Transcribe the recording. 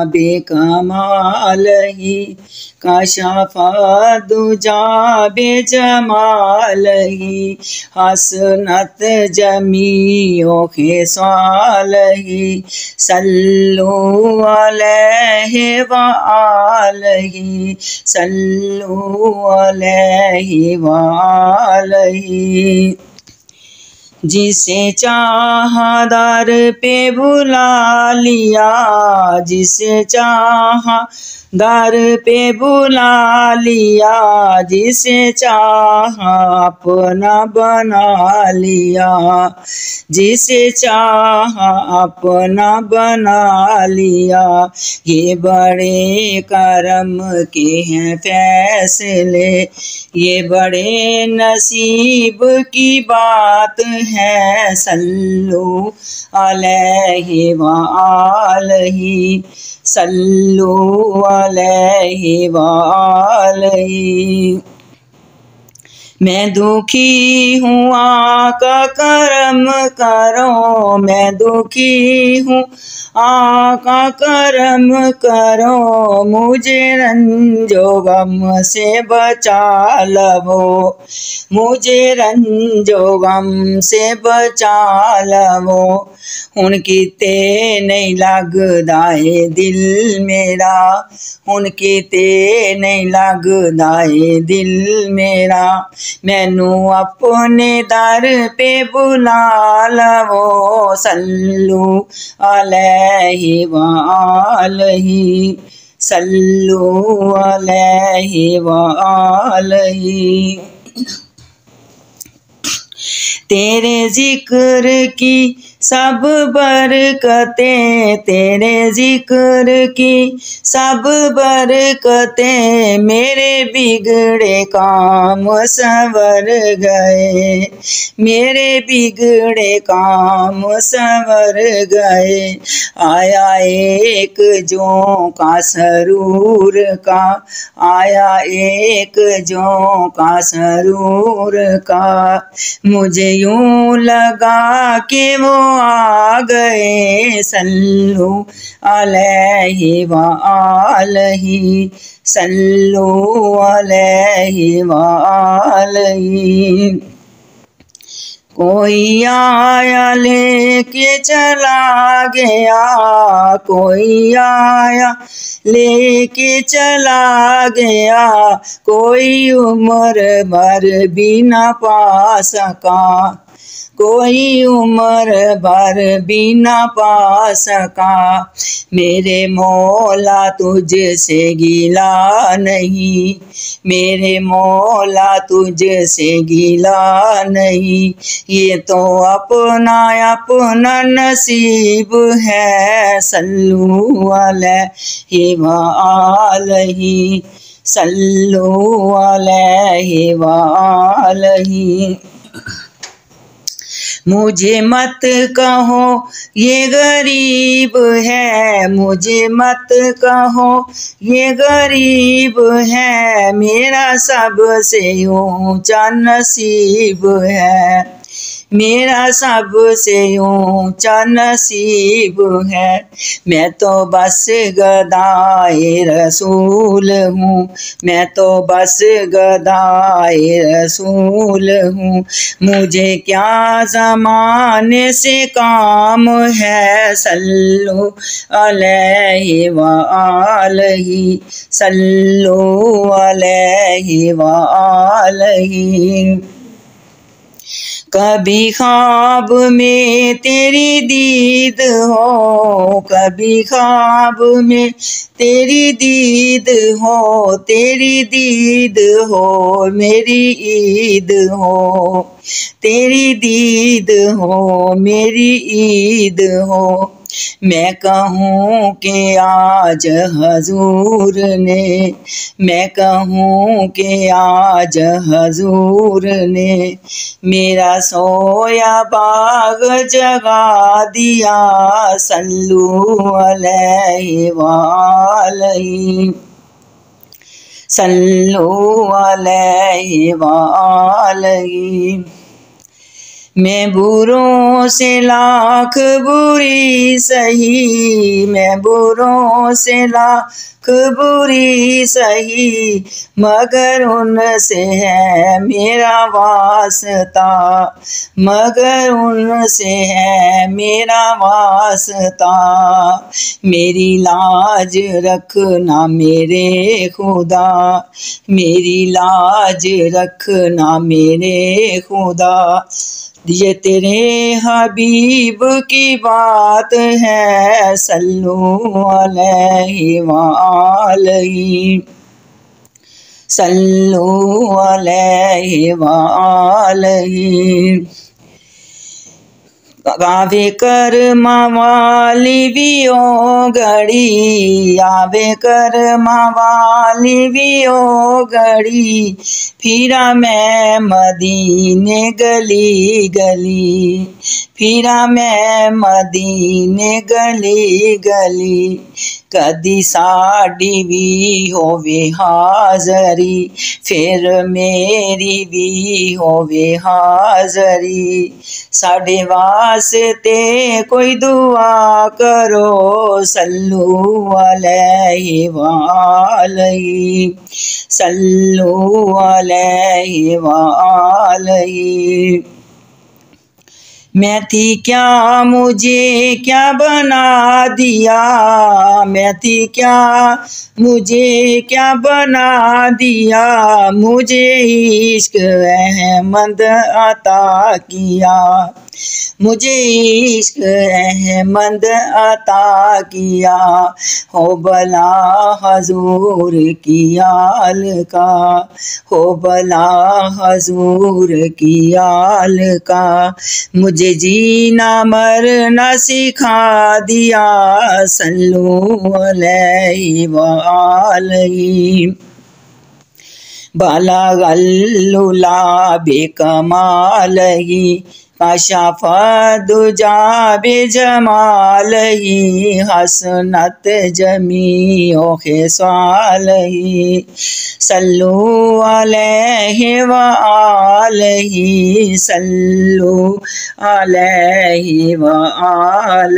बेकमाल ही काशाफा दुजा बेजमाल ही हसनत जमीओ खिसाल ही सल्लु अलैहि व आलिहि सल्लु अलैहि व आलिहि। जिसे चाहा दर पे बुला लिया, जिसे चाहा दर पे बुला लिया, जिसे चाहा अपना बना लिया, जिसे चाहा अपना बना लिया। ये बड़े करम के हैं फैसले, ये बड़े नसीब की बात है। सल्लु अलैहि व आलिहि सल्लु अलैहि व आलिहि। मैं दुखी हूँ आका करम करो, मैं दुखी हूँ आका करम करो, मुझे रंजो गम से बचा लवो, मुझे रंजो गम से बचा लवो। हुण किते नहीं लगदा है दिल मेरा, हुण किते नहीं लगदा है दिल मेरा। मैनू अपने दर पे बुला लवो, सल्लु अलैहि व आलिहि सल्लु अलैहि व आलिहि। तेरे जिक्र की सब बरकतें, तेरे जिक्र की सब बरकतें, मेरे बिगड़े काम संवर गए, मेरे बिगड़े काम संवर गए। आया एक जों का सरूर का, आया एक जों का सरूर का, मुझे यूं लगा कि वो आ गए। सल्लु अलैहि व आलिहि सल्लु अलैहि व आलिहि। कोई आया लेके चला गया, कोई आया लेके चला गया, कोई उम्र भर भी न पा सका, कोई उम्र भर भी न पा सका। मेरे मौला तुझसे गिला नहीं, मेरे मौला तुझसे गिला नहीं, ये तो अपना अपना नसीब है। सल्लु अलैहि व आलिहि सल्लु अलैहि व आलिहि। मुझे मत कहो ये गरीब है, मुझे मत कहो ये गरीब है, मेरा सबसे ऊंचा नसीब है, मेरा सबसे ऊंचा नसीब है। मैं तो बस गदाए रसूल हूँ, मैं तो बस गदाए रसूल हूँ, मुझे क्या ज़माने से काम है। सल्लु अलैहि व आलिहि सल्लु अलैहि व आलिहि। कभी ख्वाब में तेरी दीद हो, कभी ख्वाब में तेरी दीद हो, तेरी दीद हो मेरी ईद हो, तेरी दीद हो मेरी ईद हो। मैं कहूँ कि आज हजूर ने, मैं कहूँ कि आज हजूर ने मेरा सोया बाग जगा दिया। सल्लु अलैहि व आलिहि सल्लु अलैहि व आलिहि। मैं बुरों से लाख बुरी सही, मैं बुरों से लाख बुरी सही, मगर उनसे है मेरा वास्ता, मगर उनसे है मेरा वास्ता। मेरी लाज रखना मेरे खुदा, मेरी लाज रखना मेरे खुदा। ये तेरे हबीब की बात है, सल्लू अलैहि वालैहि, सल्लू अलैहि वालैहि। आवे कर मावाली भी ओ घड़ी, आवे कर मावाली भी ओ घड़ी, फिरा मैं मदीने गली गली, फिरा मैं मदीने गली गली। कदी साड़ी भी होवे हाज़री, फिर मेरी भी होवे हाज़री। साढ़े वास्ते कोई दुआ करो, सल्लू अलैहि वालैहि, सल्लू अलैहि वालैहि। मैं थी क्या मुझे क्या बना दिया, मैं थी क्या मुझे क्या बना दिया, मुझे इश्क अहमद अता किया, मुझे इश्क अहमद अता किया। हो भला हजूर की आल का, हो भला हजूर की आल का, मुझे जीना मरना सिखा दिया, सल्लू अलैहि वालैहि। बाला गल्लुला बेकमालही, कशफ़ा दुजा बेजमालही, हसनत जमीओ ख़िसालही, सल्लू अलैहि वालैहि, सल्लू अलैहि वालैहि।